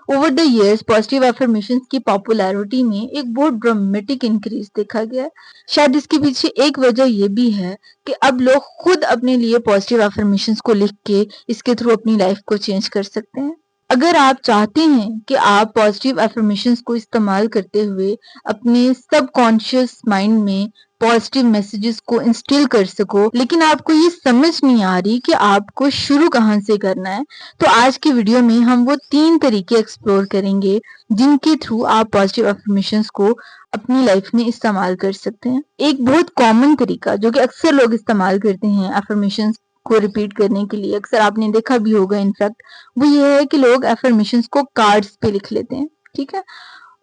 Over the years positive affirmations की popularity में एक बहुत ड्रामेटिक इंक्रीज देखा गया है। शायद इसके पीछे एक वजह ये भी है कि अब लोग खुद अपने लिए पॉजिटिव एफर्मेशंस को लिख के इसके थ्रू अपनी लाइफ को चेंज कर सकते हैं। अगर आप चाहते हैं कि आप पॉजिटिव एफर्मेशंस को इस्तेमाल करते हुए अपने सबकॉन्शियस माइंड में पॉजिटिव मैसेजेस को इंस्टिल कर सको, लेकिन आपको ये समझ नहीं आ रही कि आपको शुरू कहाँ से करना है, तो आज की वीडियो में हम वो 3 तरीके एक्सप्लोर करेंगे जिनके थ्रू आप पॉजिटिव एफर्मेशंस को अपनी लाइफ में इस्तेमाल कर सकते हैं। एक बहुत कॉमन तरीका जो कि अक्सर लोग इस्तेमाल करते हैं एफर्मेशंस को रिपीट करने के लिए, अक्सर आपने देखा भी होगा इनफैक्ट, वो ये है कि लोग एफर्मेशंस को कार्ड्स पे लिख लेते हैं। ठीक है,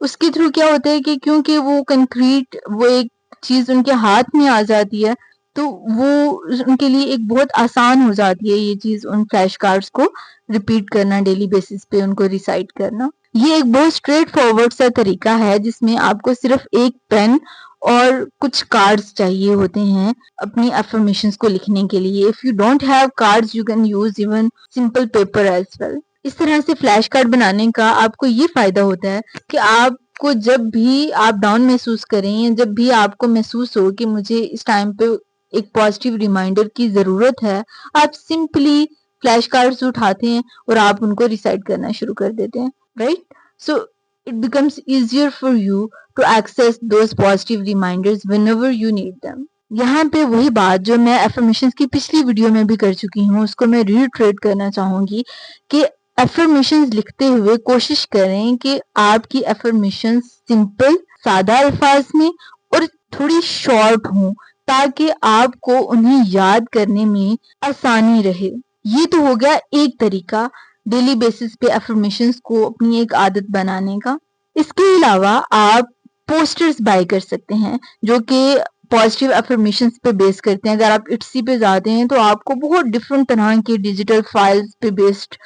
उसके थ्रू क्या होता है कि क्योंकि वो कंक्रीट वो एक चीज उनके हाथ में आ जाती है, तो वो उनके लिए एक बहुत आसान हो जाती है ये चीज, उन फ्लैश कार्ड्स को रिपीट करना, डेली बेसिस पे उनको रिसाइट करना। ये एक बहुत स्ट्रेट फॉरवर्ड सा तरीका है जिसमें आपको सिर्फ एक पेन और कुछ कार्ड्स चाहिए होते हैं अपनी एफर्मेशंस को लिखने के लिए। If you don't have cards you can use even simple paper as well. इस तरह से फ्लैश कार्ड बनाने का आपको ये फायदा होता है कि आपको जब भी आप डाउन महसूस करें या जब भी आपको महसूस हो कि मुझे इस टाइम पे एक पॉजिटिव रिमाइंडर की जरूरत है, आप सिंपली फ्लैश कार्ड्स उठाते हैं और आप उनको रिसाइट करना शुरू कर देते हैं, right? So it becomes easier for you to access those positive reminders whenever you need them. यहाँ पे वही बात जो मैं एफर्मेशंस की पिछली वीडियो में भी कर चुकी हूँ, उसको मैं रिट्रेट करना चाहूंगी कि एफर्मेशंस लिखते हुए कोशिश करें कि आपकी एफर्मेशंस सिंपल, सादा अल्फाज में और थोड़ी शॉर्ट हो ताकि आपको उन्हें याद करने में आसानी रहे। ये तो हो गया एक तरीका डेली बेसिस पे एफर्मेशंस को अपनी एक आदत बनाने का। इसके अलावा आप पोस्टर्स बाय कर सकते हैं जो कि पॉजिटिव एफर्मेशंस पे बेस करते हैं। अगर आप इट्सी पे जाते हैं तो आपको बहुत डिफरेंट तरह के डिजिटल फाइल्स पे बेस्ड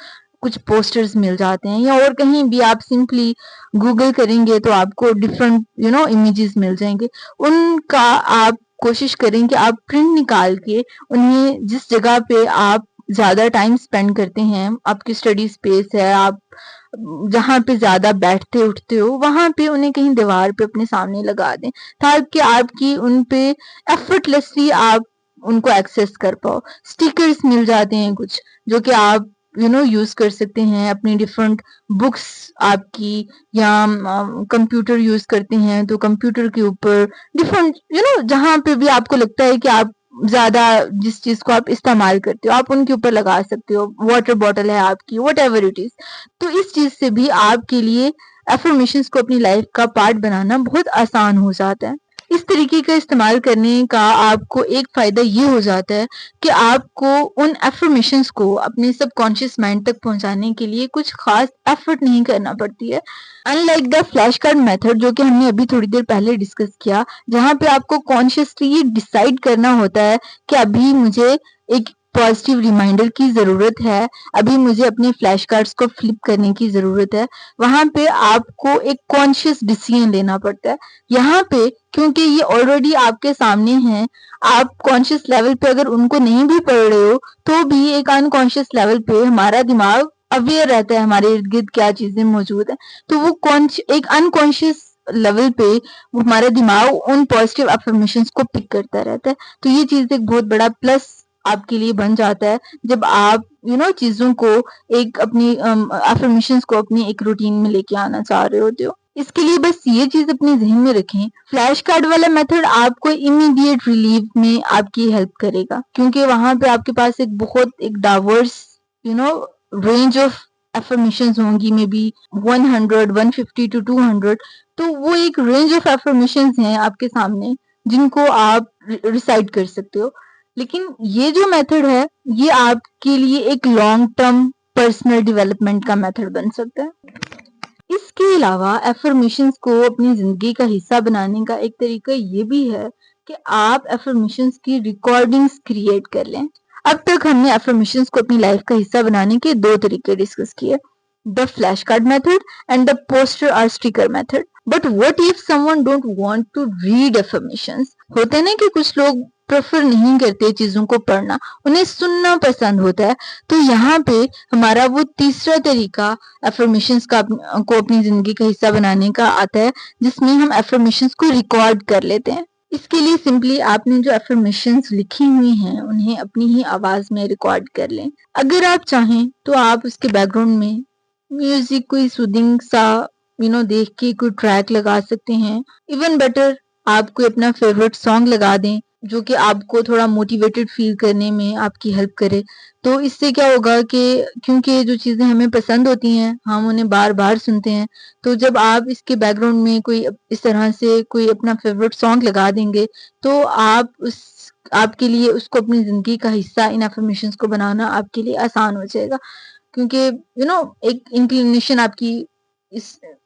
कुछ पोस्टर्स मिल जाते हैं, या और कहीं भी आप सिंपली गूगल करेंगे तो आपको डिफरेंट इमेजेस मिल जाएंगे। उनका आप कोशिश करें कि आप प्रिंट निकाल के उन्हें जिस जगह पे आप ज्यादा टाइम स्पेंड करते हैं, आपकी स्टडी स्पेस है, आप जहाँ पे ज्यादा बैठते उठते हो, वहां पे उन्हें कहीं दीवार पे अपने सामने लगा दें ताकि आपकी उन पे एफर्टलेसली आप उनको एक्सेस कर पाओ। स्टिकर्स मिल जाते हैं कुछ जो कि आप यूज कर सकते हैं अपनी डिफरेंट बुक्स आपकी, या कंप्यूटर यूज करते हैं तो कंप्यूटर के ऊपर डिफरेंट जहाँ पे भी आपको लगता है कि आप ज्यादा जिस चीज को आप इस्तेमाल करते हो आप उनके ऊपर लगा सकते हो। वाटर बॉटल है आपकी, वट एवर इट इज। तो इस चीज से भी आपके लिए एफर्मेशंस को अपनी लाइफ का पार्ट बनाना बहुत आसान हो जाता है। इस तरीके का इस्तेमाल करने का आपको एक फायदा ये हो जाता है कि आपको उन एफर्मेशंस को अपने सबकॉन्शियस माइंड तक पहुंचाने के लिए कुछ खास एफर्ट नहीं करना पड़ती है। Unlike the flash card method जो कि हमने अभी थोड़ी देर पहले डिस्कस किया, जहां पे आपको कॉन्शियसली ये डिसाइड करना होता है कि अभी मुझे एक पॉजिटिव रिमाइंडर की जरूरत है, अभी मुझे अपने फ्लैश कार्ड्स को फ्लिप करने की जरूरत है। वहां पे आपको एक कॉन्शियस डिसीजन लेना पड़ता है। यहाँ पे क्योंकि ये ऑलरेडी आपके सामने है, आप कॉन्शियस लेवल पे अगर उनको नहीं भी पढ़ रहे हो तो भी एक अनकॉन्शियस लेवल पे हमारा दिमाग अवेयर रहता है हमारे इर्द गिर्द क्या चीजें मौजूद है, तो वो एक अनकॉन्शियस लेवल पे वो हमारा दिमाग उन पॉजिटिव अफर्मेशंस को पिक करता रहता है। तो ये चीज एक बहुत बड़ा प्लस आपके लिए बन जाता है जब आप चीजों को एक अपनी अफर्मेशंस को अपनी एक रूटीन में लेके आना चाह रहे होते हो। इसके लिए बस ये चीज अपने जहन में रखें, फ्लैश कार्ड वाला मेथड आपको इमीडिएट रिलीफ में आपकी हेल्प करेगा क्योंकि वहां पे आपके पास एक बहुत एक डाइवर्स रेंज ऑफ एफर्मेशंस होंगी, मे बी 100, 150 to 200। तो वो एक रेंज ऑफ एफर्मेशंस हैं आपके सामने जिनको आप रिसाइट कर सकते हो। लेकिन ये जो मेथड है ये आपके लिए एक लॉन्ग टर्म पर्सनल डेवलपमेंट का मेथड बन सकता है। इसके अलावा एफर्मेशंस को अपनी जिंदगी का हिस्सा बनाने का एक तरीका ये भी है कि आप एफर्मेशंस की रिकॉर्डिंग्स क्रिएट कर लें। अब तक हमने एफर्मेशंस को अपनी लाइफ का हिस्सा बनाने के 2 तरीके डिस्कस किए, the flash card method and the poster और sticker method. But what if someone don't want to read affirmations? ہوتا ہے نا کہ کچھ لوگ پریفر نہیں کرتے چیزوں کو پڑھنا، انہیں سننا پسند ہوتا ہے. تو یہاں پہ ہمارا وہ تیسرا طریقہ افرمیشنز کو اپنی زندگی کا حصہ بنانے کا آتا ہے، جس میں ہم افرمیشنز کو ریکارڈ کر لیتے ہیں. اس کے لیے سمپلی آپ نے جو افرمیشنز لکھی ہوئی ہیں انہیں اپنی ہی آواز میں ریکارڈ کر لیں. اگر آپ چاہیں تو آپ اس کے بیک گراؤنڈ میں میوزک کوئی سودنگ سا دیکھ کے کوئی ٹریک لگا سکتے ہیں. ایون بیٹر آپ کوئی اپنا فیوریٹ سانگ لگا دیں جو کہ آپ کو تھوڑا موٹیویٹڈ فیل کرنے میں آپ کی ہیلپ کرے. تو اس سے کیا ہوگا کہ کیونکہ جو چیزیں ہمیں پسند ہوتی ہیں ہم انہیں بار بار سنتے ہیں، تو جب آپ اس کے بیک گراؤنڈ میں کوئی اس طرح سے کوئی اپنا فیوریٹ سانگ لگا دیں گے تو آپ کے لیے اس کو اپنی زندگی کا حصہ ان افرمیشنز کو بنانا آپ کے لیے آسان ہو جائے گا. کیونکہ ایک انکلینیشن آپ کی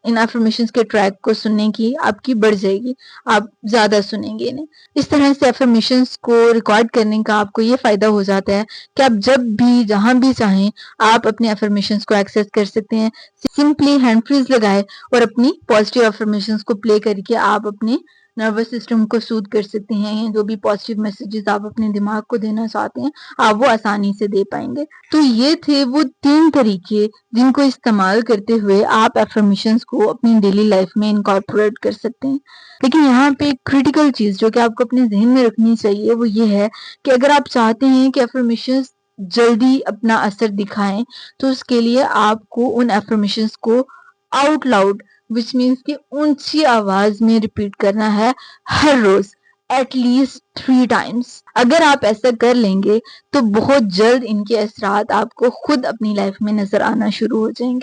ان افرمیشنز کے ٹریک کو سننے کی آپ کی بڑھ جائے گی، آپ زیادہ سنیں گے انہیں. اس طرح سے افرمیشنز کو ریکارڈ کرنے کا آپ کو یہ فائدہ ہو جاتا ہے کہ آپ جب بھی جہاں بھی چاہیں آپ اپنے افرمیشنز کو ایکسس کر سکتے ہیں. سمپلی ہینڈ فریز لگائے اور اپنی پازیٹیو افرمیشنز کو پلے کر کے آپ اپنے نروس سسٹم کو سود کر سکتے ہیں. جو بھی پازیٹیو میسیجز آپ اپنے دماغ کو دینا چاہتے ہیں آپ وہ آسانی سے دے پائیں گے. تو یہ تھے وہ 3 طریقے جن کو استعمال کرتے ہوئے آپ افرمیشنز کو اپنی ڈیلی لائف میں انکارپوریٹ کر سکتے ہیں. لیکن یہاں پہ ایک کریٹیکل چیز جو کہ آپ کو اپنے ذہن میں رکھنی چاہیے وہ یہ ہے کہ اگر آپ چاہتے ہیں کہ افرمیشنز جلدی اپنا اثر دکھائیں تو اس کے لیے آپ کو ان افرمیشنز کو آؤٹ لاؤڈ وچ مینس کہ اونچی آواز میں ریپیٹ کرنا ہے ہر روز ایٹ لیسٹ 3 ٹائمز. اگر آپ ایسا کر لیں گے تو بہت جلد ان کے اثرات آپ کو خود اپنی لائف میں نظر آنا شروع ہو جائیں گے.